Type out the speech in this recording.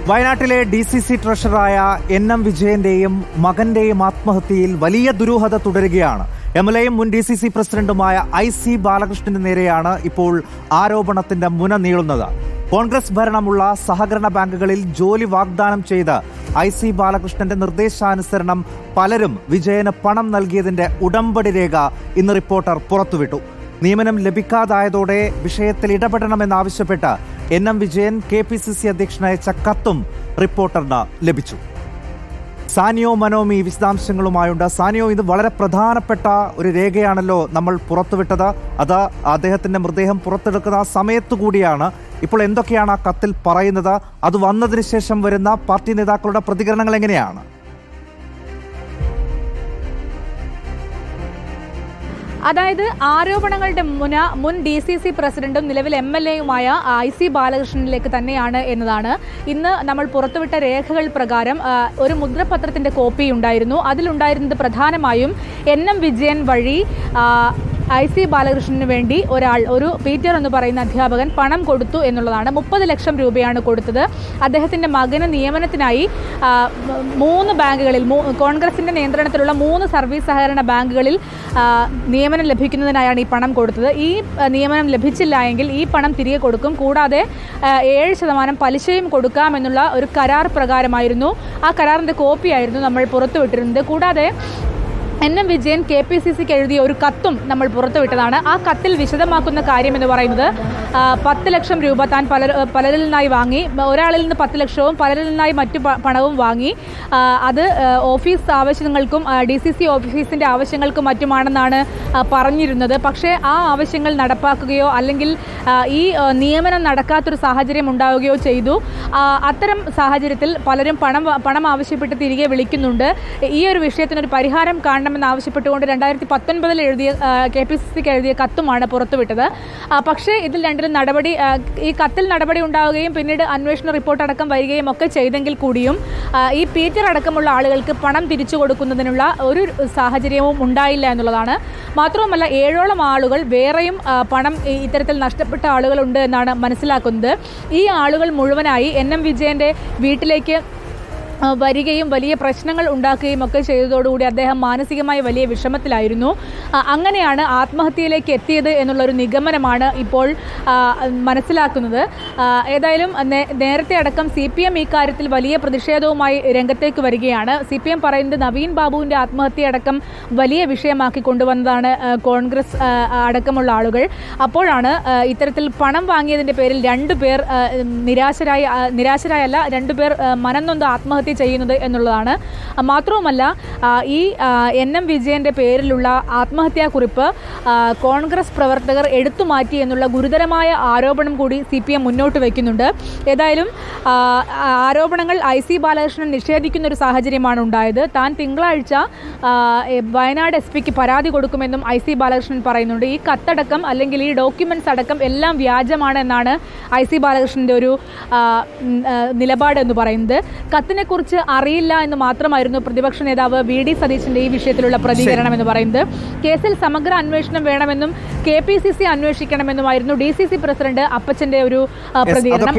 വയനാട്ടിലെ DCC ട്രഷററായ NM വിജയന്റെയും മകന്റെയും ആത്മഹത്യയിൽ വലിയ ദുരൂഹത തുടരുകയാണ്. MLAയും മുൻ DCC പ്രസിഡന്റുമായ IC ബാലകൃഷ്ണന് നേരെയാണ് ഇപ്പോൾ ആരോപണത്തിന്റെ മുന നീളുന്നത്. കോൺഗ്രസ് ഭരണമുള്ള സഹകരണ ബാങ്കുകളിൽ ജോലി വാഗ്ദാനം ചെയ്ത് IC ബാലകൃഷ്ണന്റെ നിർദ്ദേശാനുസരണം പലരും വിജയന് പണം നൽകിയതിന്റെ ഉടമ്പടി രേഖ ഇന്ന് റിപ്പോർട്ടർ പുറത്തുവിട്ടു. നിയമനം ലഭിക്കാതായതോടെ വിഷയത്തിൽ ഇടപെടണമെന്നാവശ്യപ്പെട്ട് NM വിജയൻ KPCC അധ്യക്ഷന് അയച്ച കത്തും റിപ്പോർട്ടറിന് ലഭിച്ചു. സാനിയോ മനോമി വിശദാംശങ്ങളുമായുണ്ട്. സാനിയോ, ഇത് വളരെ പ്രധാനപ്പെട്ട ഒരു രേഖയാണല്ലോ നമ്മൾ പുറത്തുവിട്ടത്. അത് അദ്ദേഹത്തിന്റെ മൃതദേഹം പുറത്തെടുക്കുന്ന സമയത്തു കൂടിയാണ്. ഇപ്പോൾ എന്തൊക്കെയാണ് ആ കത്തിൽ പറയുന്നത്? അത് വന്നതിന് ശേഷം വരുന്ന പാർട്ടി നേതാക്കളുടെ പ്രതികരണങ്ങൾ എങ്ങനെയാണ്? അതായത് ആരോപണങ്ങളുടെ മുൻ DCC പ്രസിഡന്റും നിലവിൽ MLAയുമായ IC ബാലകൃഷ്ണനിലേക്ക് തന്നെയാണ് എന്നതാണ്. ഇന്ന് നമ്മൾ പുറത്തുവിട്ട രേഖകൾ പ്രകാരം ഒരു മുദ്രപത്രത്തിന്റെ കോപ്പി ഉണ്ടായിരുന്നു. അതിലുണ്ടായിരുന്നത് പ്രധാനമായും NM വിജയൻ വഴി IC ബാലകൃഷ്ണന് വേണ്ടി ഒരു പീറ്റർ എന്ന് പറയുന്ന അധ്യാപകൻ പണം കൊടുത്തു എന്നുള്ളതാണ്. 30 ലക്ഷം രൂപയാണ് കൊടുത്തത്. അദ്ദേഹത്തിൻ്റെ മകന് നിയമനത്തിനായി 3 ബാങ്കുകളിൽ, കോൺഗ്രസിൻ്റെ നിയന്ത്രണത്തിലുള്ള 3 സർവീസ് സഹകരണ ബാങ്കുകളിൽ നിയമനം ലഭിക്കുന്നതിനായാണ് ഈ പണം കൊടുത്തത്. ഈ നിയമനം ലഭിച്ചില്ല എങ്കിൽ ഈ പണം തിരികെ കൊടുക്കും, കൂടാതെ 7% പലിശയും കൊടുക്കാമെന്നുള്ള ഒരു കരാർ പ്രകാരമായിരുന്നു. ആ കരാറിൻ്റെ കോപ്പിയായിരുന്നു നമ്മൾ പുറത്തുവിട്ടിരുന്നത്. കൂടാതെ NM വിജയൻ KPCCക്ക് എഴുതിയ ഒരു കത്തും നമ്മൾ പുറത്തുവിട്ടതാണ്. ആ കത്തിൽ വിശദമാക്കുന്ന കാര്യം എന്ന് പറയുന്നത് 10 ലക്ഷം രൂപ താൻ പലരിൽ നിന്നായി വാങ്ങി, ഒരാളിൽ നിന്ന് 10 ലക്ഷവും പലരിൽ നിന്നായി മറ്റു പണവും വാങ്ങി. അത് ഓഫീസ് ആവശ്യങ്ങൾക്കും DCC ഓഫീസിൻ്റെ ആവശ്യങ്ങൾക്കും മറ്റുമാണെന്നാണ് പറഞ്ഞിരുന്നത്. പക്ഷേ ആ ആവശ്യങ്ങൾ നടപ്പാക്കുകയോ അല്ലെങ്കിൽ ഈ നിയമനം നടക്കാത്തൊരു സാഹചര്യം ഉണ്ടാവുകയോ ചെയ്തു. അത്തരം സാഹചര്യത്തിൽ പലരും പണം ആവശ്യപ്പെട്ട് തിരികെ വിളിക്കുന്നുണ്ട്. ഈ ഒരു വിഷയത്തിനൊരു പരിഹാരം ആവശ്യപ്പെട്ടുകൊണ്ട് 2019 എഴുതിയ KPCCക്ക് എഴുതിയ കത്തുമാണ് പുറത്തുവിട്ടത്. പക്ഷേ ഇതിൽ രണ്ടിലും ഈ കത്തിൽ നടപടി ഉണ്ടാവുകയും പിന്നീട് അന്വേഷണ റിപ്പോർട്ട് അടക്കം വരികയും ഒക്കെ ചെയ്തെങ്കിൽ കൂടിയും ഈ പീറ്റർ അടക്കമുള്ള ആളുകൾക്ക് പണം തിരിച്ചു കൊടുക്കുന്നതിനുള്ള ഒരു സാഹചര്യവും ഉണ്ടായില്ല എന്നുള്ളതാണ്. മാത്രവുമല്ല 7ഓളം ആളുകൾ വേറെയും പണം ഇത്തരത്തിൽ നഷ്ടപ്പെട്ട ആളുകളുണ്ട് എന്നാണ് മനസ്സിലാക്കുന്നത്. ഈ ആളുകൾ മുഴുവനായി NM വിജയന്റെ വീട്ടിലേക്ക് വരികയും വലിയ പ്രശ്നങ്ങൾ ഉണ്ടാക്കുകയും ഒക്കെ ചെയ്തതോടുകൂടി അദ്ദേഹം മാനസികമായി വലിയ വിഷമത്തിലായിരുന്നു. അങ്ങനെയാണ് ആത്മഹത്യയിലേക്ക് എത്തിയത് എന്നുള്ളൊരു നിഗമനമാണ് ഇപ്പോൾ മനസ്സിലാക്കുന്നത്. ഏതായാലും നേരത്തെ അടക്കം CPM ഈ കാര്യത്തിൽ വലിയ പ്രതിഷേധവുമായി രംഗത്തേക്ക് വരികയാണ്. CPM പറയുന്നത് നവീൻ ബാബുവിൻ്റെ ആത്മഹത്യ അടക്കം വലിയ വിഷയമാക്കി കൊണ്ടുവന്നതാണ് കോൺഗ്രസ് അടക്കമുള്ള ആളുകൾ. അപ്പോഴാണ് ഇത്തരത്തിൽ പണം വാങ്ങിയതിൻ്റെ പേരിൽ 2 പേർ നിരാശരായല്ല 2 പേർ മനംനൊന്ത് ആത്മഹത്യ ചെയ്യുന്നത് എന്നുള്ളതാണ്. മാത്രവുമല്ല ഈ NM വിജയന്റെ പേരിലുള്ള ആത്മഹത്യാക്കുറിപ്പ് കോൺഗ്രസ് പ്രവർത്തകർ എടുത്തുമാറ്റി എന്നുള്ള ഗുരുതരമായ ആരോപണം കൂടി CPM മുന്നോട്ട് വയ്ക്കുന്നുണ്ട്. ഏതായാലും ആരോപണങ്ങൾ IC ബാലകൃഷ്ണൻ നിഷേധിക്കുന്ന ഒരു സാഹചര്യമാണ് ഉണ്ടായത്. താൻ തിങ്കളാഴ്ച വയനാട് SPക്ക് പരാതി കൊടുക്കുമെന്നും IC ബാലകൃഷ്ണൻ പറയുന്നുണ്ട്. ഈ കത്തടക്കം അല്ലെങ്കിൽ ഈ ഡോക്യുമെന്റ്സ് അടക്കം എല്ലാം വ്യാജമാണ് എന്നാണ് IC ബാലകൃഷ്ണന്റെ ഒരു നിലപാട് എന്ന് പറയുന്നത്. കത്തിനെ കുറിച്ച് അറിയില്ല എന്ന് മാത്രമായിരുന്നു പ്രതിപക്ഷ നേതാവ് VD സതീശന്റെ ഈ വിഷയത്തിലുള്ള പ്രതികരണം എന്ന് പറയുന്നത്. കേസിൽ സമഗ്ര അന്വേഷണം വേണമെന്നും KPCC അന്വേഷിക്കണമെന്നുമായിരുന്നു DCC പ്രസിഡന്റ് അപ്പച്ചന്റെ ഒരു പ്രതികരണം.